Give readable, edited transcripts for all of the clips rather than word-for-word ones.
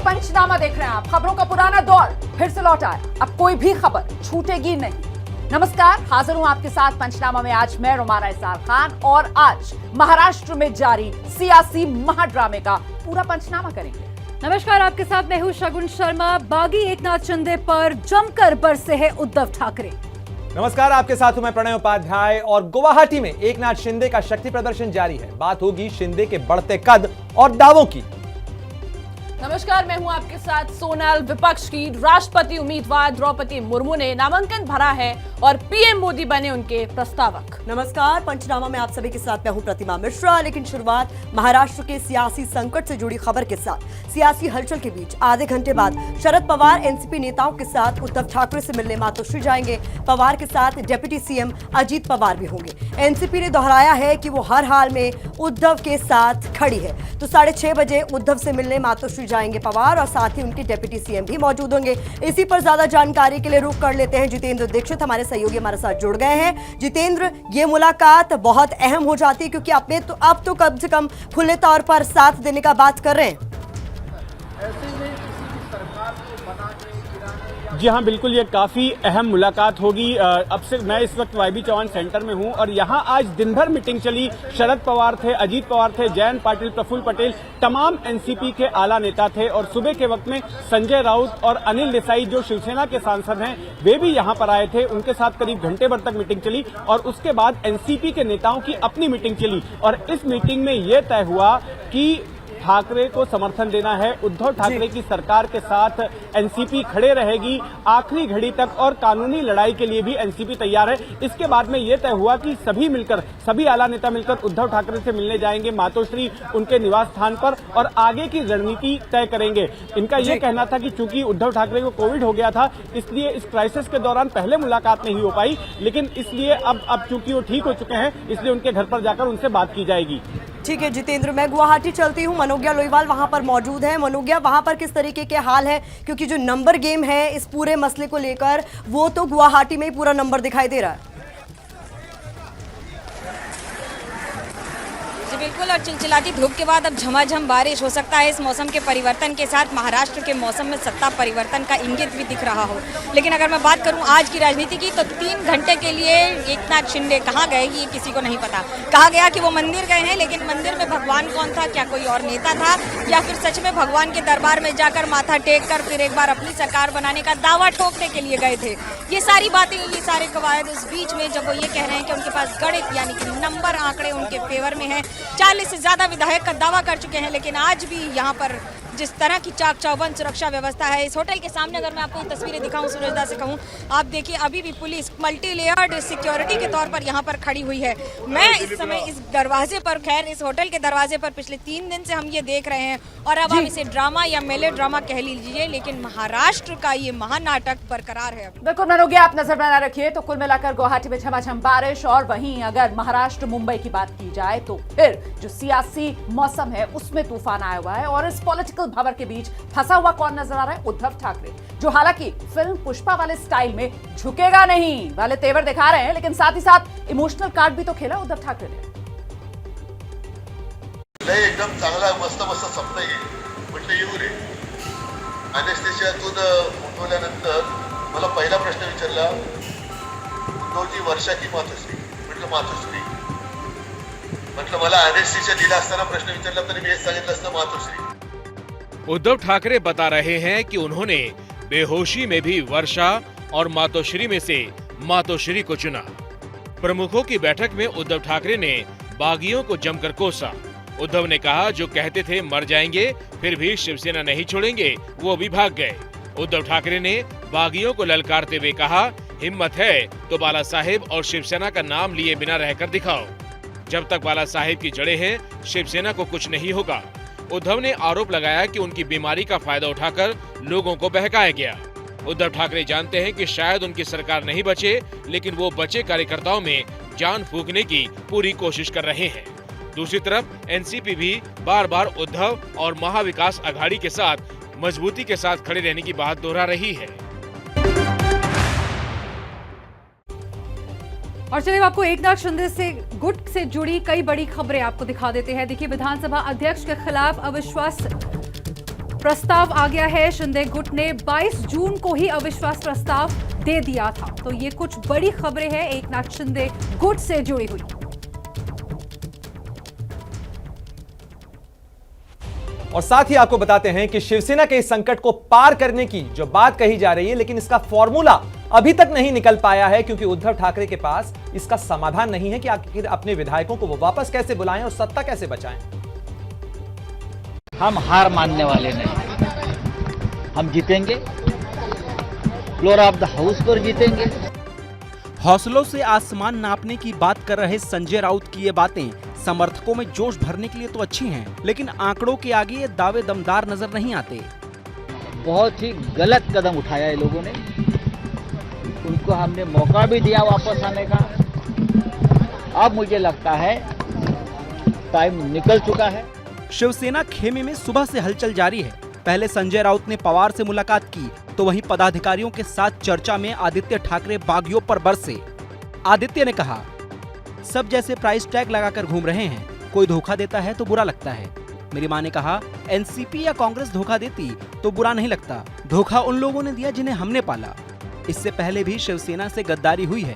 पंचनामा देख रहे हैं आप। खबरों का पुराना दौर फिर से लौटा है। अब कोई भी खबर छूटेगी नहीं। नमस्कार, हाजिर हूं आपके साथ पंचनामा में। आज मैं रोमाना इसार खान और आज महाराष्ट्र में जारी सियासी महाड्रामे का पूरा पंचनामा करेंगे। नमस्कार, आपके साथ मैं हूं शगुन शर्मा। बागी एकनाथ शिंदे पर जमकर बरसे हैं उद्धव ठाकरे। नमस्कार, आपके साथ हूं मैं प्रणय उपाध्याय और गुवाहाटी में एकनाथ शिंदे का शक्ति प्रदर्शन जारी है। बात होगी शिंदे के बढ़ते कद और दावों की। नमस्कार, मैं हूं आपके साथ सोनल। विपक्ष की राष्ट्रपति उम्मीदवार द्रौपदी मुर्मू ने नामांकन भरा है और पीएम मोदी बने उनके प्रस्तावक। नमस्कार, पंचनामा में आप सभी के साथ मैं हूं प्रतिमा मिश्रा। लेकिन शुरुआत महाराष्ट्र के सियासी संकट से जुड़ी खबर के साथ। सियासी हलचल के बीच आधे घंटे बाद शरद पवार एनसीपी नेताओं के साथ उद्धव ठाकरे से मिलने मातोश्री जाएंगे। पवार के साथ डिप्टी सीएम अजीत पवार भी होंगे। एनसीपी ने दोहराया है कि वो हर हाल में उद्धव के साथ खड़ी है। तो 6:30 बजे उद्धव से मिलने मातोश्री जाएंगे पवार और साथ ही उनके डिप्टी सीएम भी मौजूद होंगे। इसी पर ज्यादा जानकारी के लिए रुख कर लेते हैं जितेंद्र दीक्षित, हमारे सहयोगी हमारे साथ जुड़ गए हैं। जितेंद्र, ये मुलाकात बहुत अहम हो जाती है क्योंकि अब तो कम से कम खुले तौर पर साथ देने का बात कर रहे हैं। जी हाँ, बिल्कुल, ये काफ़ी अहम मुलाकात होगी। अब से मैं इस वक्त वाईबी चौहान सेंटर में हूँ और यहाँ आज दिन भर मीटिंग चली। शरद पवार थे, अजीत पवार थे, जयंत पाटिल, प्रफुल्ल पटेल, तमाम एनसीपी के आला नेता थे और सुबह के वक्त में संजय राउत और अनिल देसाई जो शिवसेना के सांसद हैं वे भी यहाँ पर आए थे। उनके साथ करीब घंटे भर तक मीटिंग चली और उसके बाद एनसीपी के नेताओं की अपनी मीटिंग चली और इस मीटिंग में ये तय हुआ कि ठाकरे को समर्थन देना है। उद्धव ठाकरे की सरकार के साथ एनसीपी खड़े रहेगी आखिरी घड़ी तक और कानूनी लड़ाई के लिए भी एनसीपी तैयार है। इसके बाद में यह तय हुआ कि सभी आला नेता मिलकर उद्धव ठाकरे से मिलने जाएंगे मातोश्री उनके निवास स्थान पर और आगे की रणनीति तय करेंगे। इनका यह कहना था कि चूंकि उद्धव ठाकरे को कोविड हो गया था इसलिए इस क्राइसिस के दौरान पहले मुलाकात नहीं हो पाई, लेकिन इसलिए अब चूंकि वो ठीक हो चुके हैं इसलिए उनके घर पर जाकर उनसे बात की जाएगी। ठीक है जितेंद्र, मैं गुवाहाटी चलती हूँ। मनोज्ञा लोईवाल वहां पर मौजूद है। मनोज्ञा, वहां पर किस तरीके के हाल है? क्योंकि जो नंबर गेम है इस पूरे मसले को लेकर वो तो गुवाहाटी में ही पूरा नंबर दिखाई दे रहा है। जी बिल्कुल, और चिलचिलाती धूप के बाद अब झमाझम बारिश हो सकता है। इस मौसम के परिवर्तन के साथ महाराष्ट्र के मौसम में सत्ता परिवर्तन का इंगित भी दिख रहा हो। लेकिन अगर मैं बात करूं आज की राजनीति की तो 3 घंटे के लिए एकनाथ शिंदे कहाँ गए ये किसी को नहीं पता। कहा गया कि वो मंदिर गए हैं, लेकिन मंदिर में भगवान कौन था? क्या कोई और नेता था या फिर सच में भगवान के दरबार में जाकर माथा टेक कर फिर एक बार अपनी सरकार बनाने का दावा ठोकने के लिए गए थे? ये सारी बातें, ये सारे कवायद इस बीच में जब वो ये कह रहे हैं कि उनके पास गणित यानी कि नंबर आंकड़े उनके फेवर में है। 40 से ज्यादा विधायक का दावा कर चुके हैं, लेकिन आज भी यहाँ पर जिस तरह की चाक चौबंद सुरक्षा व्यवस्था है इस होटल के सामने, अगर मैं आपको ये तस्वीरें दिखाऊं सूरजदा से कहूं, आप देखिए अभी भी पुलिस मल्टी लेयर्ड सिक्योरिटी के तौर पर यहाँ पर खड़ी हुई है। मैं इस समय इस दरवाजे पर, खैर इस होटल के दरवाजे पर पिछले 3 दिन से हम ये देख रहे हैं और अब आप इसे ड्रामा या मेले ड्रामा कह लीजिए, लेकिन महाराष्ट्र का ये महानाटक बरकरार है। बिल्कुल मनोज्ञा, आप नजर बनाए रखिए। तो कुल मिलाकर गुवाहाटी में झमाझम बारिश और वहीं अगर महाराष्ट्र मुंबई की बात की जाए तो फिर जो सियासी मौसम है उसमें तूफान आया हुआ है और इस पॉलिटिकल भंवर के बीच फंसा हुआ कौन नजर आ रहा है? उद्धव ठाकरे, जो हालांकि फिल्म पुष्पा वाले स्टाइल में झुकेगा नहीं वाले तेवर दिखा रहे हैं, लेकिन साथ ही साथ इमोशनल कार्ड भी तो खेला उद्धव ठाकरे ने। नाही, एकदम चांगला मस्त स्वप्न येईल म्हटलं येऊ रे. अनेस्थेशियातून उठवल्यानंतर मला पहिला प्रश्न विचारला, उद्धवजी वर्षा की मातोश्री? म्हटलं मातोश्री. म्हटलं मला अनेस्थेशिया दिला असताना प्रश्न विचारला तरी मी हेच सांगितलं असतं मातोश्री. उद्धव ठाकरे बता रहे हैं कि उन्होंने बेहोशी में भी वर्षा और मातोश्री में से मातोश्री को चुना। प्रमुखों की बैठक में उद्धव ठाकरे ने बागियों को जमकर कोसा। उद्धव ने कहा जो कहते थे मर जाएंगे फिर भी शिवसेना नहीं छोड़ेंगे, वो भी भाग गए। उद्धव ठाकरे ने बागियों को ललकारते हुए कहा, हिम्मत है तो बाला साहेब और शिवसेना का नाम लिए बिना रहकर दिखाओ। जब तक बाला साहेब की जड़ें हैं शिवसेना को कुछ नहीं होगा। उद्धव ने आरोप लगाया कि उनकी बीमारी का फायदा उठाकर लोगों को बहकाया गया। उद्धव ठाकरे जानते हैं कि शायद उनकी सरकार नहीं बचे, लेकिन वो बचे कार्यकर्ताओं में जान फूंकने की पूरी कोशिश कर रहे हैं। दूसरी तरफ एनसीपी भी बार बार उद्धव और महाविकास अघाड़ी के साथ मजबूती के साथ खड़े रहने की बात दोहरा रही है। और चलिए आपको एकनाथ शिंदे से गुट से जुड़ी कई बड़ी खबरें आपको दिखा देते हैं। देखिए, विधानसभा अध्यक्ष के खिलाफ अविश्वास प्रस्ताव आ गया है। शिंदे गुट ने 22 जून को ही अविश्वास प्रस्ताव दे दिया था। तो ये कुछ बड़ी खबरें हैं एकनाथ शिंदे गुट से जुड़ी हुई। और साथ ही आपको बताते हैं कि शिवसेना के इस संकट को पार करने की जो बात कही जा रही है, लेकिन इसका फॉर्मूला अभी तक नहीं निकल पाया है, क्योंकि उद्धव ठाकरे के पास इसका समाधान नहीं है कि आखिर अपने विधायकों को वो वापस कैसे बुलाएं और सत्ता कैसे बचाएं। हम हार मानने वाले नहीं, हम जीतेंगे, फ्लोर ऑफ द हाउस पर जीतेंगे। हौसलों से आसमान नापने की बात कर रहे संजय राउत की ये बातें समर्थकों में जोश भरने के लिए तो अच्छी हैं, लेकिन आंकड़ों के आगे ये दावे दमदार नजर नहीं आते। बहुत ही गलत कदम उठाया है लोगों ने, उनको हमने मौका भी दिया वापस आने का। अब मुझे लगता है टाइम निकल चुका है। शिवसेना खेमे में सुबह से हलचल जारी है। पहले संजय राउत ने पवार से मुलाकात की, तो वहीं पदाधिकारियों के साथ चर्चा में आदित्य ठाकरे बागियों पर बरसे। आदित्य ने कहा, सब जैसे प्राइस टैग लगाकर घूम रहे हैं, कोई धोखा देता है तो बुरा लगता है। मेरी मां ने कहा, एनसीपी या कांग्रेस धोखा देती तो बुरा नहीं लगता, धोखा उन लोगों ने दिया जिन्हें हमने पाला। इससे पहले भी शिवसेना से गद्दारी हुई है।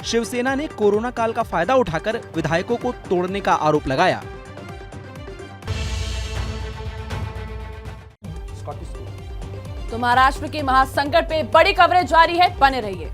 शिवसेना ने कोरोना काल का फायदा उठाकर विधायकों को तोड़ने का आरोप लगाया। तो महाराष्ट्र के महासंकट पे बड़ी कवरेज जारी है, बने रहिए।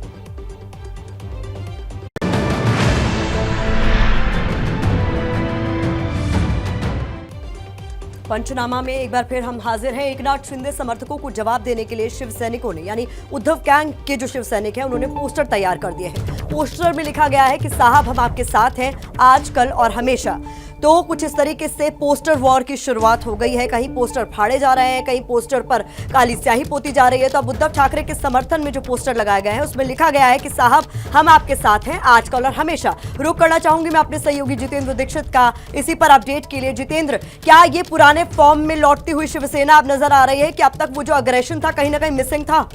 पंचनामा में एक बार फिर हम हाजिर हैं। एकनाथ शिंदे समर्थकों को जवाब देने के लिए शिव सैनिकों ने, यानी उद्धव गैंग के जो शिव सैनिक हैं, उन्होंने पोस्टर तैयार कर दिए हैं। पोस्टर में लिखा गया है कि साहब हम आपके साथ हैं, आज कल और हमेशा। तो कुछ इस तरीके से पोस्टर वॉर की शुरुआत हो गई है। कहीं पोस्टर फाड़े जा रहे हैं, कहीं पोस्टर पर काली स्याही पोती जा रही है। तो अब उद्धव ठाकरे के समर्थन में जो पोस्टर लगाए गए हैं, उसमें लिखा गया है कि साहब हम आपके साथ हैं, आजकल और हमेशा। रुक करना चाहूंगी मैं अपने सहयोगी जितेंद्र दीक्षित का इसी पर अपडेट के लिए। जितेंद्र, क्या ये पुराने फॉर्म में लौटती हुई शिवसेना अब नजर आ रही है कि अब तक वो जो अग्रेशन था कहीं ना कहीं मिसिंग था?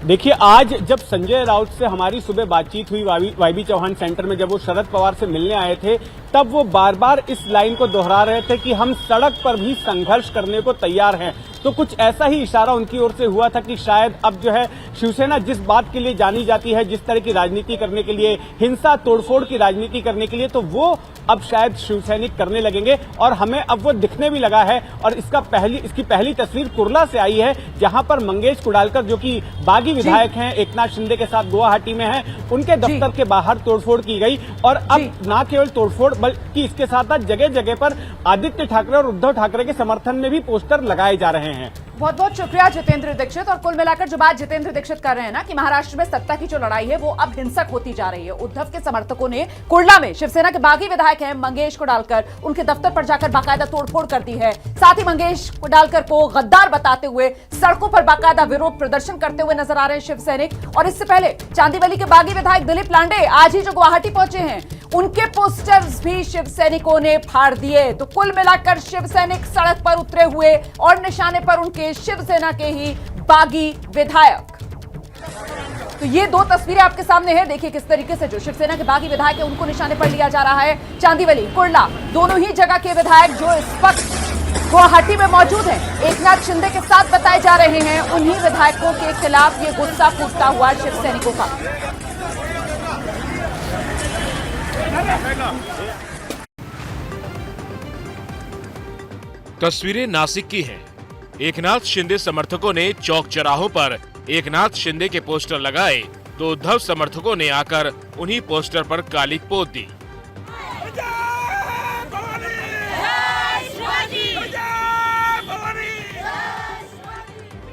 देखिए, आज जब संजय राउत से हमारी सुबह बातचीत हुई वाईबी चौहान सेंटर में, जब वो शरद पवार से मिलने आए थे, तब वो बार बार इस लाइन को दोहरा रहे थे कि हम सड़क पर भी संघर्ष करने को तैयार हैं। तो कुछ ऐसा ही इशारा उनकी ओर से हुआ था कि शायद अब जो है शिवसेना जिस बात के लिए जानी जाती है, जिस तरह की राजनीति करने के लिए, हिंसा तोड़फोड़ की राजनीति करने के लिए, तो वो अब शायद शिवसैनिक करने लगेंगे। और हमें अब वो दिखने भी लगा है। और इसकी पहली तस्वीर कुर्ला से आई है, जहां पर मंगेश कुडालकर, जो कि बागी विधायक हैं, एकनाथ शिंदे के साथ गुवाहाटी में हैं, उनके दफ्तर के बाहर तोड़फोड़ की गई। और अब न केवल तोड़फोड़, बल्कि इसके साथ साथ जगह जगह पर आदित्य ठाकरे और उद्धव ठाकरे के समर्थन में भी पोस्टर लगाए जा रहे हैं। बहुत बहुत शुक्रिया जितेंद्र दीक्षित। और कुल मिलाकर जो बात जितेंद्र दीक्षित कर रहे हैं ना, कि महाराष्ट्र में सत्ता की जो लड़ाई है वो अब हिंसक होती जा रही है। उद्धव के समर्थकों ने कुर्ला में शिवसेना के बागी विधायक हैं मंगेश कुडालकर, उनके दफ्तर पर जाकर बाकायदा तोड़फोड़ कर दी है। साथ ही मंगेश कुडालकर को गद्दार बताते हुए सड़कों पर बाकायदा विरोध प्रदर्शन करते हुए नजर आ रहे हैं शिव सैनिक। और इससे पहले चांदीवली के बागी विधायक दिलीप लांडे आज ही जो गुवाहाटी पहुंचे हैं, उनके पोस्टर्स भी शिव सैनिकों ने फाड़ दिए। तो कुल मिलाकर शिव सैनिक सड़क पर उतरे हुए और निशाने पर उनके शिवसेना के ही बागी विधायक। तो ये दो तस्वीरें आपके सामने हैं। देखिए किस तरीके से जो शिवसेना के बागी विधायक है उनको निशाने पर लिया जा रहा है। चांदीवली, कुर्ला, दोनों ही जगह के विधायक जो इस वक्त गुवाहाटी में मौजूद हैं, एकनाथ शिंदे के साथ बताए जा रहे हैं, उन्हीं विधायकों के खिलाफ ये गुस्सा फूटता हुआ शिव सैनिकों का। तस्वीरें नासिक की हैं। एकनाथ शिंदे समर्थकों ने चौक चौराहों पर एकनाथ शिंदे के पोस्टर लगाए, तो उद्धव समर्थकों ने आकर उन्हीं पोस्टर पर कालिक पोत दी।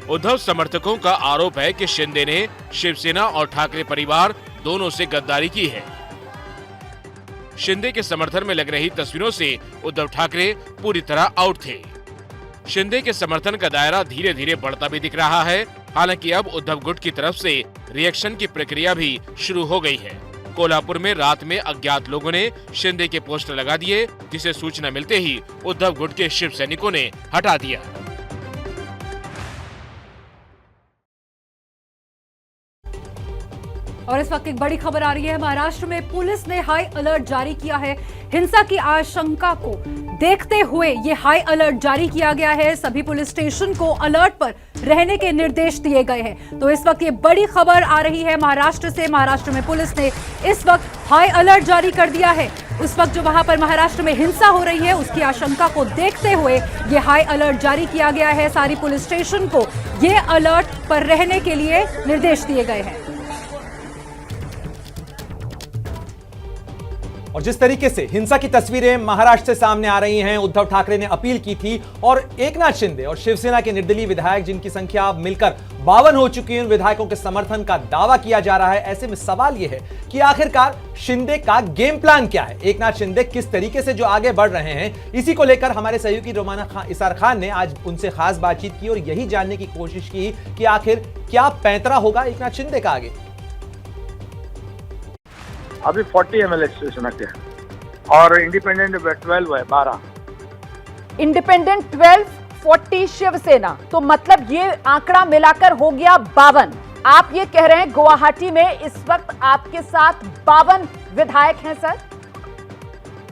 उद्धव समर्थकों का आरोप है कि शिंदे ने शिवसेना और ठाकरे परिवार दोनों से गद्दारी की है। शिंदे के समर्थन में लग रही तस्वीरों से उद्धव ठाकरे पूरी तरह आउट थे। शिंदे के समर्थन का दायरा धीरे धीरे बढ़ता भी दिख रहा है। हालांकि अब उद्धव गुट की तरफ से रिएक्शन की प्रक्रिया भी शुरू हो गई है। कोल्हापुर में रात में अज्ञात लोगों ने शिंदे के पोस्टर लगा दिए, जिसे सूचना मिलते ही उद्धव गुट के शिव सैनिकों ने हटा दिया। और इस वक्त एक बड़ी खबर आ रही है। महाराष्ट्र में पुलिस ने हाई अलर्ट जारी किया है। हिंसा की आशंका को देखते हुए ये हाई अलर्ट जारी किया गया है। सभी पुलिस स्टेशन को अलर्ट पर रहने के निर्देश दिए गए हैं। तो इस वक्त ये बड़ी खबर आ रही है महाराष्ट्र से। महाराष्ट्र में पुलिस ने इस वक्त हाई अलर्ट जारी कर दिया है। उस वक्त जो वहां पर महाराष्ट्र में हिंसा हो रही है उसकी आशंका को देखते हुए ये हाई अलर्ट जारी किया गया है। सारी पुलिस स्टेशन को ये अलर्ट पर रहने के लिए निर्देश दिए गए हैं। और जिस तरीके से हिंसा की तस्वीरें महाराष्ट्र से सामने आ रही हैं, उद्धव ठाकरे ने अपील की थी और एकनाथ शिंदे और शिवसेना के निर्दलीय विधायक जिनकी संख्या अब मिलकर 52 हो चुकी है, उन विधायकों के समर्थन का दावा किया जा रहा है। ऐसे में सवाल यह है कि आखिरकार शिंदे का गेम प्लान क्या है, एकनाथ शिंदे किस तरीके से जो आगे बढ़ रहे हैं। इसी को लेकर हमारे सहयोगी रोमाना इसार खान ने आज उनसे खास बातचीत की और यही जानने की कोशिश की कि आखिर क्या पैंतरा होगा एकनाथ शिंदे का आगे। अभी 40 एमएलए शिवसेना के और इंडिपेंडेंट 12 है, 12 इंडिपेंडेंट 12, 40 शिवसेना, तो मतलब ये आंकड़ा मिलाकर हो गया 52। आप ये कह रहे हैं गुवाहाटी में इस वक्त आपके साथ 52 विधायक हैं सर?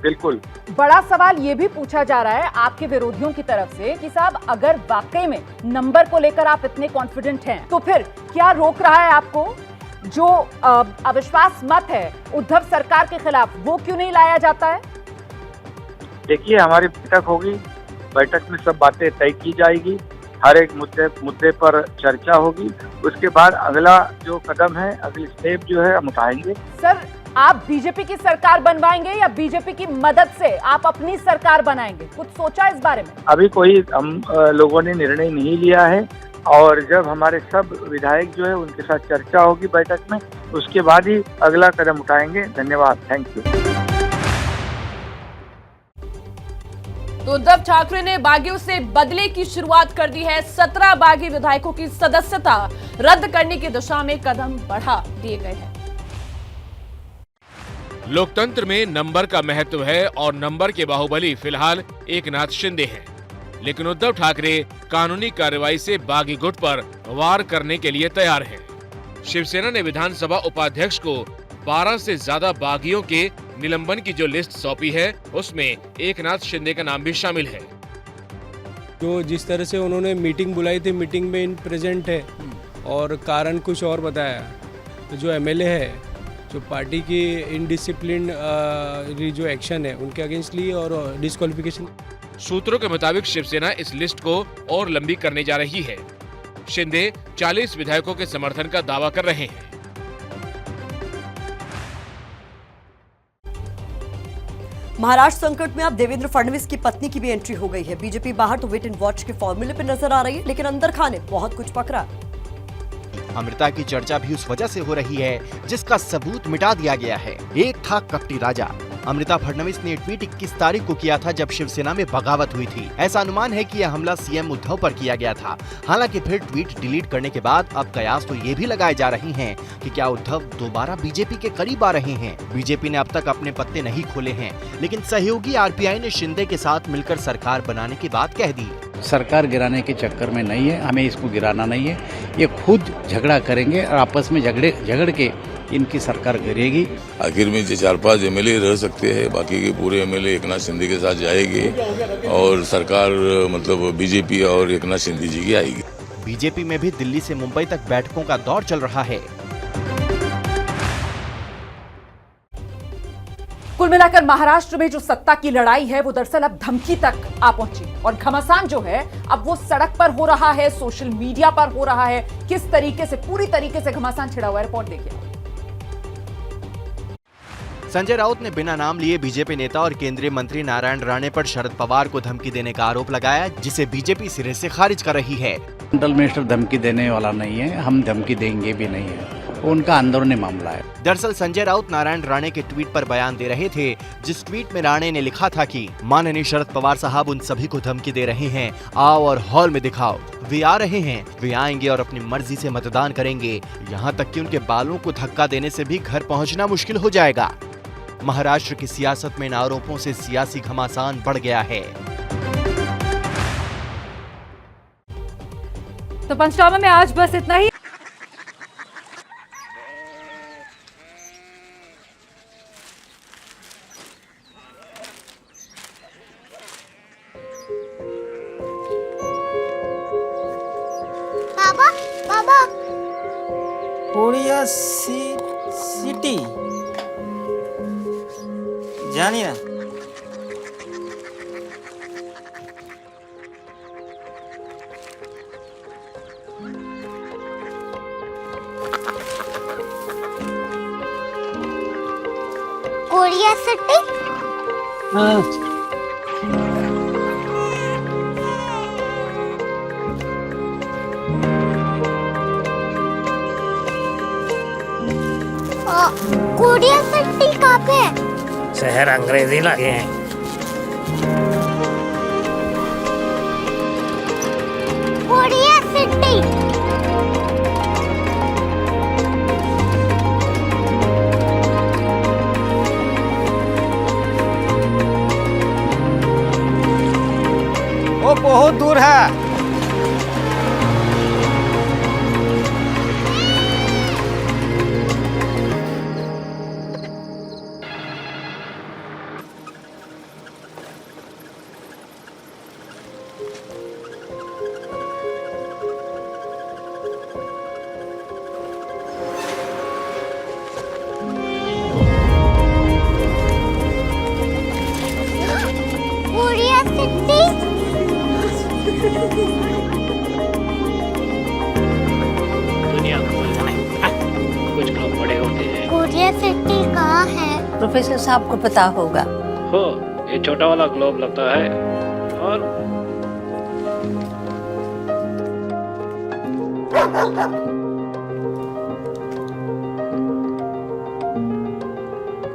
बिल्कुल। बड़ा सवाल ये भी पूछा जा रहा है आपके विरोधियों की तरफ से कि साहब अगर वाकई में नंबर को लेकर आप इतने कॉन्फिडेंट हैं तो फिर क्या रोक रहा है आपको? जो अविश्वास मत है उद्धव सरकार के खिलाफ वो क्यों नहीं लाया जाता है? देखिए, हमारी बैठक होगी, बैठक में सब बातें तय की जाएगी, हर एक मुद्दे पर चर्चा होगी। उसके बाद अगला जो कदम है, अगली स्टेप जो है हम उठाएंगे। सर, आप बीजेपी की सरकार बनवाएंगे या बीजेपी की मदद से आप अपनी सरकार बनाएंगे? कुछ सोचा इस बारे में? अभी कोई हम लोगों ने निर्णय नहीं लिया है और जब हमारे सब विधायक जो है उनके साथ चर्चा होगी बैठक में, उसके बाद ही अगला कदम उठाएंगे। धन्यवाद, थैंक यू। तो उद्धव ठाकरे ने बागियों से बदले की शुरुआत कर दी है। 17 बागी विधायकों की सदस्यता रद्द करने की दिशा में कदम बढ़ा दिए गए हैं। लोकतंत्र में नंबर का महत्व है और नंबर के बाहुबली फिलहाल एकनाथ शिंदे हैं, लेकिन उद्धव ठाकरे कानूनी कार्रवाई से बागी गुट पर वार करने के लिए तैयार हैं। शिवसेना ने विधानसभा उपाध्यक्ष को 12 से ज्यादा बागियों के निलंबन की जो लिस्ट सौंपी है उसमें एकनाथ शिंदे का नाम भी शामिल है। जो जिस तरह से उन्होंने मीटिंग बुलाई थी, मीटिंग में इन प्रेजेंट है और कारण कुछ और बताया। तो जो एमएलए है, जो पार्टी की इनडिसिप्लिन जो एक्शन है उनके अगेंस्ट ली और डिस्क्वालिफिकेशन। सूत्रों के मुताबिक शिवसेना इस लिस्ट को और लंबी करने जा रही है। शिंदे 40 विधायकों के समर्थन का दावा कर रहे हैं। महाराष्ट्र संकट में अब देवेंद्र फडणवीस की पत्नी की भी एंट्री हो गई है। बीजेपी बाहर तो वेट एंड वॉच के फॉर्मूले पर नजर आ रही है, लेकिन अंदर खाने बहुत कुछ पकड़ा। अमृता की चर्चा भी उस वजह से हो रही है जिसका सबूत मिटा दिया गया है। एक था कपटी राजा। अमृता फडणवीस ने ट्वीट 21 तारीख को किया था जब शिवसेना में बगावत हुई थी। ऐसा अनुमान है कि यह हमला सीएम उद्धव पर किया गया था। हालांकि फिर ट्वीट डिलीट करने के बाद अब कयास तो ये भी लगाए जा रही हैं कि क्या उद्धव दोबारा बीजेपी के करीब आ रहे हैं। बीजेपी ने अब तक अपने पत्ते नहीं खोले हैं, लेकिन सहयोगी आरपीआई ने शिंदे के साथ मिलकर सरकार बनाने की बात कह दी। सरकार गिराने के चक्कर में नहीं है, हमें इसको गिराना नहीं है। ये खुद झगड़ा करेंगे और आपस में झगड़ के इनकी सरकार गिरेगी। आखिर में जो 4-5 एमएलए रह सकते हैं, बाकी के पूरे एमएलए एकनाथ शिंदे के साथ जाएंगे और सरकार मतलब बीजेपी और एकनाथ शिंदे जी की आएगी। बीजेपी में भी दिल्ली से मुंबई तक बैठकों का दौर चल रहा है। कुल मिलाकर महाराष्ट्र में जो सत्ता की लड़ाई है वो दरअसल अब धमकी तक आ पहुंची और घमासान जो है अब वो सड़क पर हो रहा है, सोशल मीडिया पर हो रहा है। किस तरीके से, पूरी तरीके से घमासान छिड़ा हुआ है, रिपोर्ट देखिए। संजय राउत ने बिना नाम लिए बीजेपी नेता और केंद्रीय मंत्री नारायण राणे पर शरद पवार को धमकी देने का आरोप लगाया, जिसे बीजेपी सिरे से खारिज कर रही है। सेंट्रल मिनिस्टर धमकी देने वाला नहीं है, हम धमकी देंगे भी नहीं है, उनका अंदरूनी मामला है। दरअसल संजय राउत नारायण राणे के ट्वीट पर बयान दे रहे थे, जिस ट्वीट में राणे ने लिखा था कि माननीय शरद पवार साहब उन सभी को धमकी दे रहे हैं, आओ और हॉल में दिखाओ। वे आ रहे हैं, वे आएंगे और अपनी मर्जी से मतदान करेंगे, यहाँ तक कि उनके बालों को धक्का देने से भी घर पहुँचना मुश्किल हो जाएगा। महाराष्ट्र की सियासत में इन आरोपों से सियासी घमासान बढ़ गया है। तो पंचनामा में आज बस इतना ही। कोरिया सिटी जानी ना। Korea city? हाँ। कोरिया सिटी कहाँ पे है? शहर अंग्रेजी लगे हैं। Korea city. वो बहुत दूर है। Korea city. दुनिया कुछ लोग बड़े होते हैं। कोरिया सिटी कहाँ है? प्रोफेसर साहब को पता होगा। हो, ये छोटा वाला ग्लोब लगता है और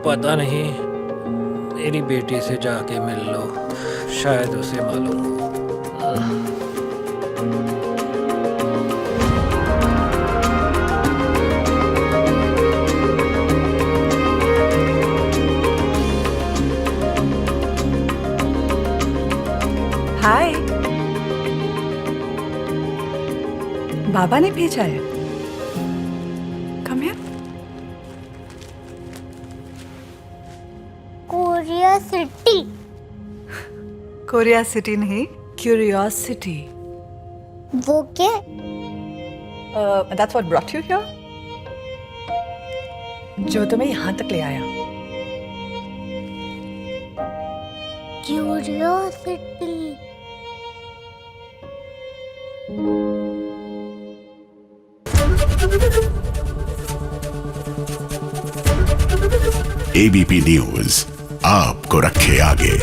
पता नहीं, मेरी बेटी से जाके मिल लो, शायद उसे मालूम हो। हाय, बाबा ने भेजा है। Come here. Korea city. Korea city नहीं, क्यूरियोसिटी। वो क्या? That's what brought you here? जो तुम्हें यहाँ तक ले आया। क्यूरियोसिटी। एबीपी न्यूज आपको रखे आगे।